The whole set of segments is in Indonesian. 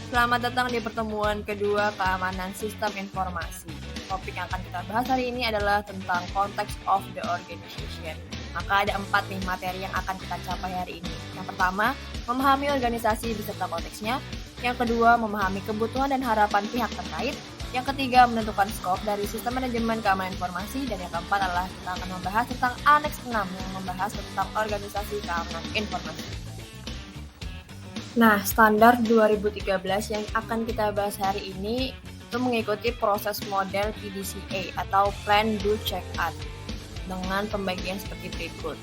Selamat datang di pertemuan kedua keamanan sistem informasi. Topik yang akan kita bahas hari ini adalah tentang context of the organization. Maka ada 4 nih materi yang akan kita capai hari ini. Yang pertama, memahami organisasi beserta konteksnya. Yang kedua, memahami kebutuhan dan harapan pihak terkait. Yang ketiga, menentukan skop dari sistem manajemen keamanan informasi. Dan yang keempat adalah kita akan membahas tentang Aneks 6 yang membahas tentang organisasi keamanan informasi. Nah, standar 2013 yang akan kita bahas hari ini itu mengikuti proses model PDCA atau Plan, Do, Check, Act dengan pembagian seperti berikut.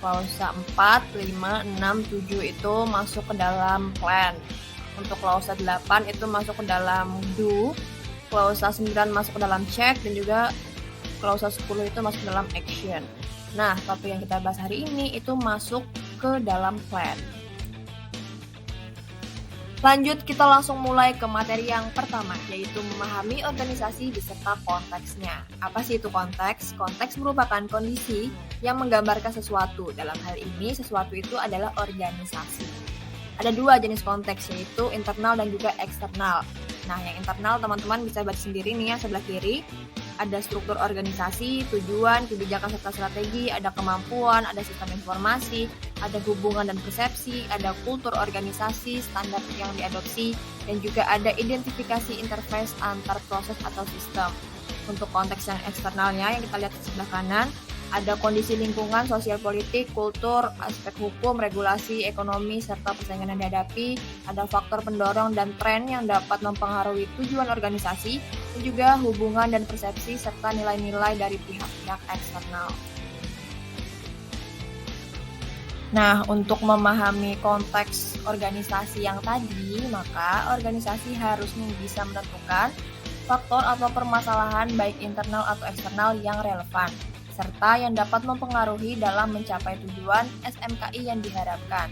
Klausa 4, 5, 6, 7 itu masuk ke dalam Plan. Untuk klausa 8 itu masuk ke dalam Do, klausa 9 masuk ke dalam Check, dan juga klausa 10 itu masuk ke dalam Action. Nah, topik yang kita bahas hari ini itu masuk ke dalam Plan. Lanjut, kita langsung mulai ke materi yang pertama, yaitu memahami organisasi beserta konteksnya. Apa sih itu konteks? Konteks merupakan kondisi yang menggambarkan sesuatu. Dalam hal ini, sesuatu itu adalah organisasi. Ada 2 jenis konteks, yaitu internal dan juga eksternal. Nah, yang internal teman-teman bisa baca sendiri nih ya, sebelah kiri. Ada struktur organisasi, tujuan, kebijakan serta strategi, ada kemampuan, ada sistem informasi, ada hubungan dan persepsi, ada kultur organisasi, standar yang diadopsi, dan juga ada identifikasi interface antar proses atau sistem. Untuk konteks yang eksternalnya yang kita lihat di sebelah kanan, ada kondisi lingkungan, sosial politik, kultur, aspek hukum, regulasi, ekonomi, serta persaingan yang dihadapi, ada faktor pendorong dan tren yang dapat mempengaruhi tujuan organisasi, dan juga hubungan dan persepsi, serta nilai-nilai dari pihak-pihak eksternal. Nah, untuk memahami konteks organisasi yang tadi, maka organisasi harus bisa menentukan faktor atau permasalahan baik internal atau eksternal yang relevan, serta yang dapat mempengaruhi dalam mencapai tujuan SMKI yang diharapkan.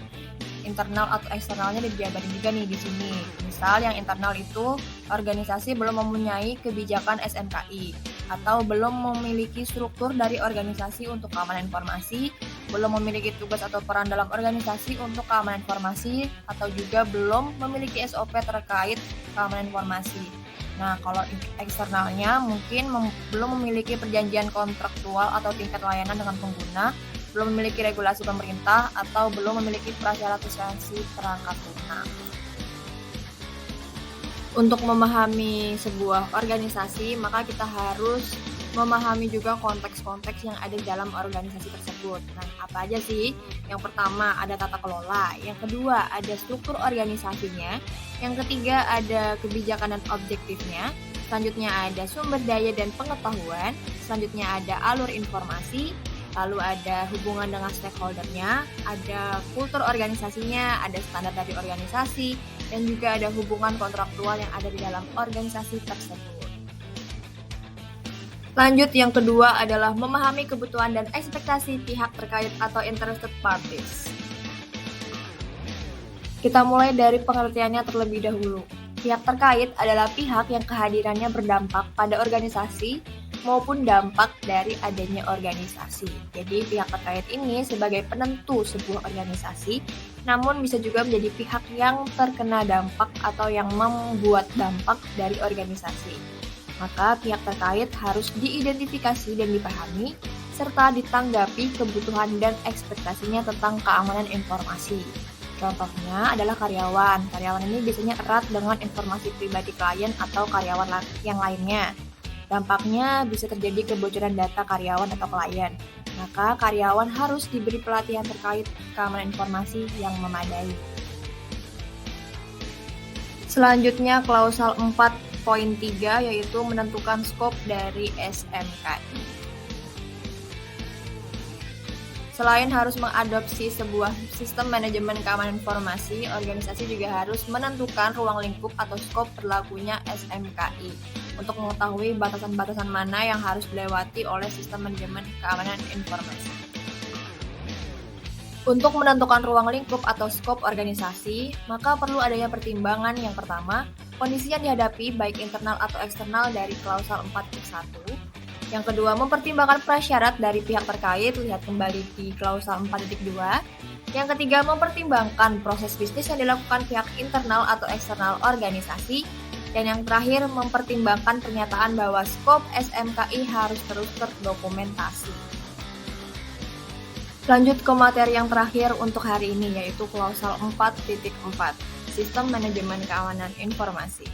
Internal atau eksternalnya dijabarin juga nih di sini. Misal yang internal itu organisasi belum mempunyai kebijakan SMKI atau belum memiliki struktur dari organisasi untuk keamanan informasi, belum memiliki tugas atau peran dalam organisasi untuk keamanan informasi, atau juga belum memiliki SOP terkait keamanan informasi. Nah, kalau eksternalnya mungkin belum memiliki perjanjian kontraktual atau tingkat layanan dengan pengguna, belum memiliki regulasi pemerintah, atau belum memiliki prasyarat lisensi perangkat lunak. Untuk memahami sebuah organisasi, maka kita harus memahami juga konteks-konteks yang ada di dalam organisasi tersebut. Nah, apa aja sih? Yang pertama ada tata kelola, yang kedua ada struktur organisasinya, yang ketiga ada kebijakan dan objektifnya, selanjutnya ada sumber daya dan pengetahuan, selanjutnya ada alur informasi, lalu ada hubungan dengan stakeholder-nya, ada kultur organisasinya, ada standar dari organisasi, dan juga ada hubungan kontraktual yang ada di dalam organisasi tersebut. Lanjut, yang kedua adalah memahami kebutuhan dan ekspektasi pihak terkait atau interested parties. Kita mulai dari pengertiannya terlebih dahulu. Pihak terkait adalah pihak yang kehadirannya berdampak pada organisasi maupun dampak dari adanya organisasi. Jadi pihak terkait ini sebagai penentu sebuah organisasi, namun bisa juga menjadi pihak yang terkena dampak atau yang membuat dampak dari organisasi. Maka pihak terkait harus diidentifikasi dan dipahami, serta ditanggapi kebutuhan dan ekspektasinya tentang keamanan informasi. Contohnya adalah karyawan. Karyawan ini biasanya erat dengan informasi pribadi klien atau karyawan yang lainnya. Dampaknya bisa terjadi kebocoran data karyawan atau klien. Maka karyawan harus diberi pelatihan terkait keamanan informasi yang memadai. Selanjutnya klausal 4.3 yaitu menentukan skop dari SMKI. Selain harus mengadopsi sebuah sistem manajemen keamanan informasi, organisasi juga harus menentukan ruang lingkup atau skop berlakunya SMKI untuk mengetahui batasan-batasan mana yang harus dilewati oleh sistem manajemen keamanan informasi. Untuk menentukan ruang lingkup atau skop organisasi, maka perlu adanya pertimbangan. Yang pertama, kondisi yang dihadapi baik internal atau eksternal dari klausal 4.1. Yang kedua, mempertimbangkan prasyarat dari pihak terkait, lihat kembali di klausal 4.2. Yang ketiga, mempertimbangkan proses bisnis yang dilakukan pihak internal atau eksternal organisasi. Dan yang terakhir, mempertimbangkan pernyataan bahwa skop SMKI harus terus terdokumentasi. Lanjut ke materi yang terakhir untuk hari ini, yaitu klausal 4.4, Sistem Manajemen Keamanan Informasi.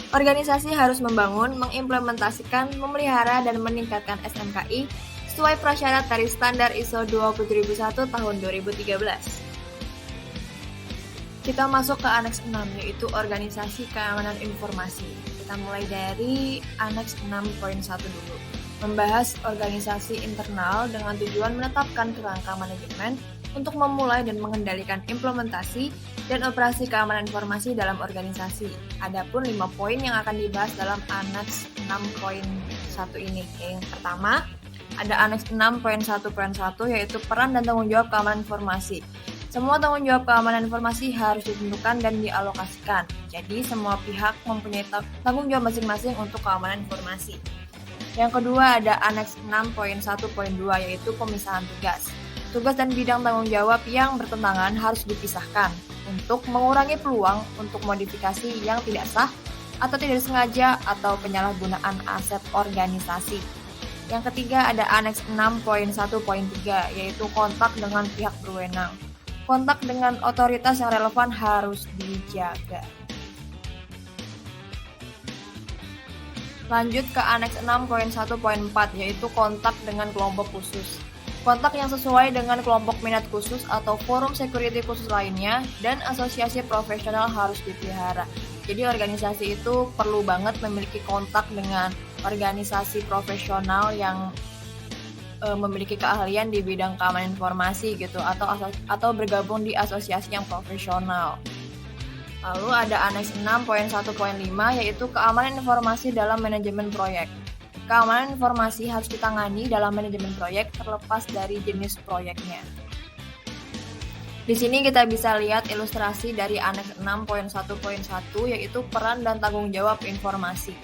Organisasi harus membangun, mengimplementasikan, memelihara, dan meningkatkan SMKI sesuai prasyarat dari Standar ISO 27001 tahun 2013. Kita masuk ke Aneks 6, yaitu Organisasi Keamanan Informasi. Kita mulai dari Aneks 6.1 dulu. Membahas organisasi internal dengan tujuan menetapkan kerangka manajemen untuk memulai dan mengendalikan implementasi dan operasi keamanan informasi dalam organisasi. Adapun 5 poin yang akan dibahas dalam Aneks 6.1 ini. Yang pertama, ada Aneks 6.1.1 yaitu peran dan tanggung jawab keamanan informasi. Semua tanggung jawab keamanan informasi harus ditentukan dan dialokasikan. Jadi semua pihak mempunyai tanggung jawab masing-masing untuk keamanan informasi. Yang kedua ada Aneks 6.1.2 yaitu pemisahan tugas. Tugas dan bidang tanggung jawab yang bertentangan harus dipisahkan untuk mengurangi peluang untuk modifikasi yang tidak sah atau tidak sengaja atau penyalahgunaan aset organisasi. Yang ketiga ada Aneks 6.1.3 yaitu kontak dengan pihak berwenang. Kontak dengan otoritas yang relevan harus dijaga. Lanjut ke Aneks 6.1.4 yaitu kontak dengan kelompok khusus. Kontak yang sesuai dengan kelompok minat khusus atau forum security khusus lainnya dan asosiasi profesional harus dipelihara. Jadi organisasi itu perlu banget memiliki kontak dengan organisasi profesional yang memiliki keahlian di bidang keamanan informasi gitu atau bergabung di asosiasi yang profesional. Lalu ada Aneks 6.1.5 yaitu keamanan informasi dalam manajemen proyek. Keamanan informasi harus ditangani dalam manajemen proyek terlepas dari jenis proyeknya. Di sini kita bisa lihat ilustrasi dari Aneks 6.1.1 yaitu peran dan tanggung jawab informasi.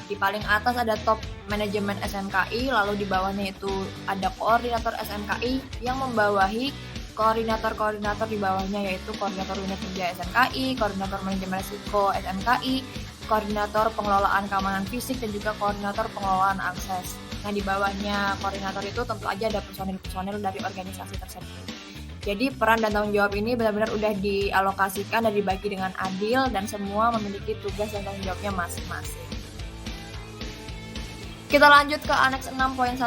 Di paling atas ada top manajemen SMKI, lalu di bawahnya itu ada koordinator SMKI yang membawahi koordinator-koordinator di bawahnya yaitu koordinator unit kerja SMKI, koordinator manajemen risiko SMKI, koordinator pengelolaan keamanan fisik dan juga koordinator pengelolaan akses. Nah di bawahnya koordinator itu tentu aja ada personil-personil dari organisasi tersebut. Jadi peran dan tanggung jawab ini benar-benar udah dialokasikan dan dibagi dengan adil dan semua memiliki tugas dan tanggung jawabnya masing-masing. Kita lanjut ke Aneks 6.1.2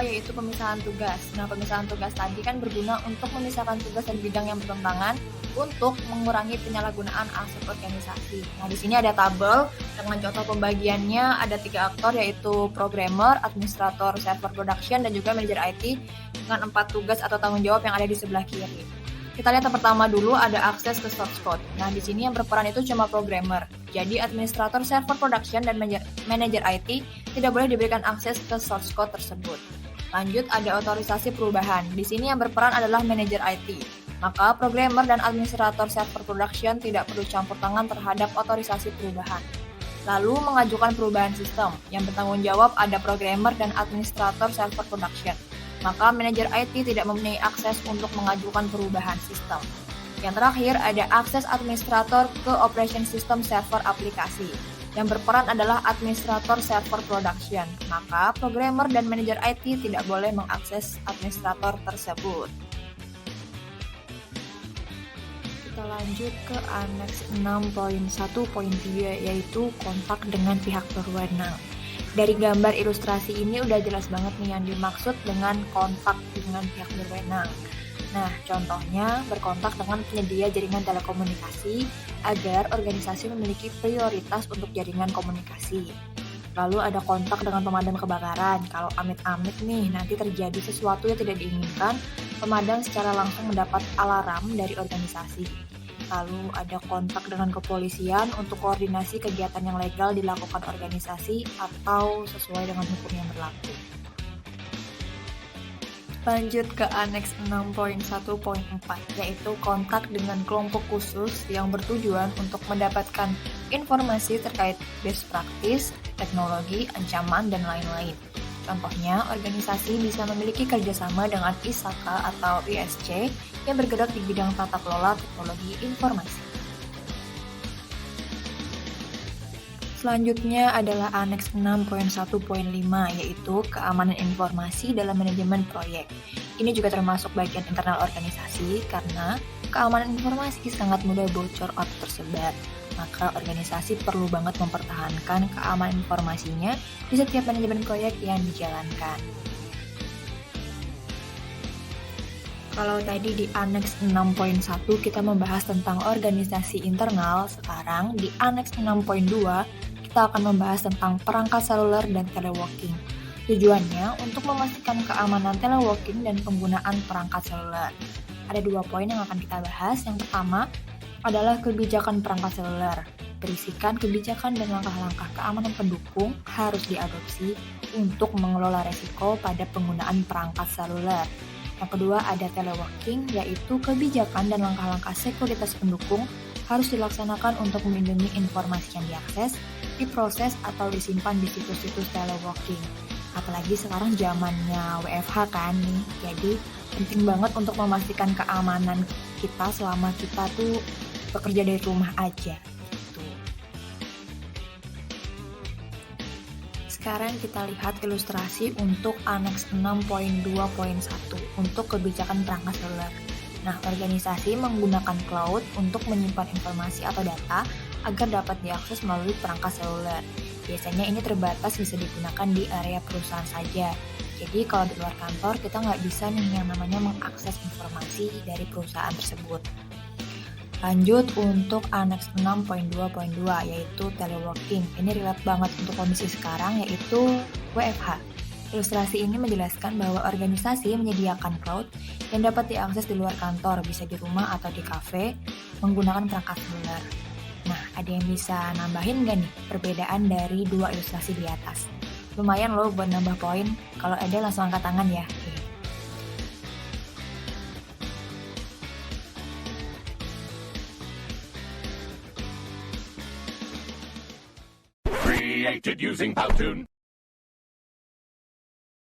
yaitu pemisahan tugas. Nah, pemisahan tugas tadi kan berguna untuk memisahkan tugas dan bidang yang bertentangan untuk mengurangi penyalahgunaan aset organisasi. Nah, di sini ada tabel dengan contoh pembagiannya ada 3 aktor yaitu programmer, administrator server production dan juga manajer IT dengan 4 tugas atau tanggung jawab yang ada di sebelah kiri. Kita lihat yang pertama dulu ada akses ke source code. Nah, di sini yang berperan itu cuma programmer. Jadi, administrator server production dan manajer IT tidak boleh diberikan akses ke source code tersebut. Lanjut, ada otorisasi perubahan. Di sini yang berperan adalah manajer IT. Maka, programmer dan administrator server production tidak perlu campur tangan terhadap otorisasi perubahan. Lalu, mengajukan perubahan sistem. Yang bertanggung jawab ada programmer dan administrator server production. Maka manajer IT tidak mempunyai akses untuk mengajukan perubahan sistem. Yang terakhir ada akses administrator ke operation system server aplikasi. Yang berperan adalah administrator server production. Maka programmer dan manajer IT tidak boleh mengakses administrator tersebut. Kita lanjut ke Aneks 6.1.3 yaitu kontak dengan pihak berwenang. Dari gambar ilustrasi ini udah jelas banget nih yang dimaksud dengan kontak dengan pihak berwenang. Nah, contohnya berkontak dengan penyedia jaringan telekomunikasi agar organisasi memiliki prioritas untuk jaringan komunikasi. Lalu ada kontak dengan pemadam kebakaran. Kalau amit-amit nih nanti terjadi sesuatu yang tidak diinginkan, pemadam secara langsung mendapat alarm dari organisasi. Lalu ada kontak dengan kepolisian untuk koordinasi kegiatan yang legal dilakukan organisasi atau sesuai dengan hukum yang berlaku. Lanjut ke Aneks 6.1.4 yaitu kontak dengan kelompok khusus yang bertujuan untuk mendapatkan informasi terkait best practice, teknologi, ancaman, dan lain-lain. Contohnya, organisasi bisa memiliki kerjasama dengan ISAKA atau ISC yang bergerak di bidang tata kelola teknologi informasi. Selanjutnya adalah Aneks 6.1.5, yaitu keamanan informasi dalam manajemen proyek. Ini juga termasuk bagian internal organisasi karena keamanan informasi sangat mudah bocor atau tersebar. Maka organisasi perlu banget mempertahankan keamanan informasinya di setiap manajemen proyek yang dijalankan. Kalau tadi di Aneks 6.1 kita membahas tentang organisasi internal, sekarang di Aneks 6.2 kita akan membahas tentang perangkat seluler dan teleworking. Tujuannya untuk memastikan keamanan teleworking dan penggunaan perangkat seluler. Ada 2 poin yang akan kita bahas. Yang pertama adalah kebijakan perangkat seluler. Berisikan kebijakan dan langkah-langkah keamanan pendukung harus diadopsi untuk mengelola resiko pada penggunaan perangkat seluler. Yang kedua ada teleworking, yaitu kebijakan dan langkah-langkah sekuritas pendukung harus dilaksanakan untuk melindungi informasi yang diakses, diproses, atau disimpan di situs-situs teleworking. Apalagi sekarang zamannya WFH kan nih, jadi penting banget untuk memastikan keamanan kita selama kita tuh bekerja dari rumah aja. Gitu. Sekarang kita lihat ilustrasi untuk Aneks 6.2.1 untuk kebijakan perangkat seluler. Nah, organisasi menggunakan cloud untuk menyimpan informasi atau data agar dapat diakses melalui perangkat seluler. Biasanya ini terbatas bisa digunakan di area perusahaan saja. Jadi kalau di luar kantor kita nggak bisa nih yang namanya mengakses informasi dari perusahaan tersebut. Lanjut untuk Aneks 6.2.2 yaitu teleworking. Ini relate banget untuk kondisi sekarang yaitu WFH. Ilustrasi ini menjelaskan bahwa organisasi menyediakan cloud yang dapat diakses di luar kantor, bisa di rumah atau di kafe, menggunakan perangkat seluler. Nah, ada yang bisa nambahin nggak nih perbedaan dari 2 ilustrasi di atas? Lumayan loh buat nambah poin, kalau ada langsung angkat tangan ya. Created using Powtoon.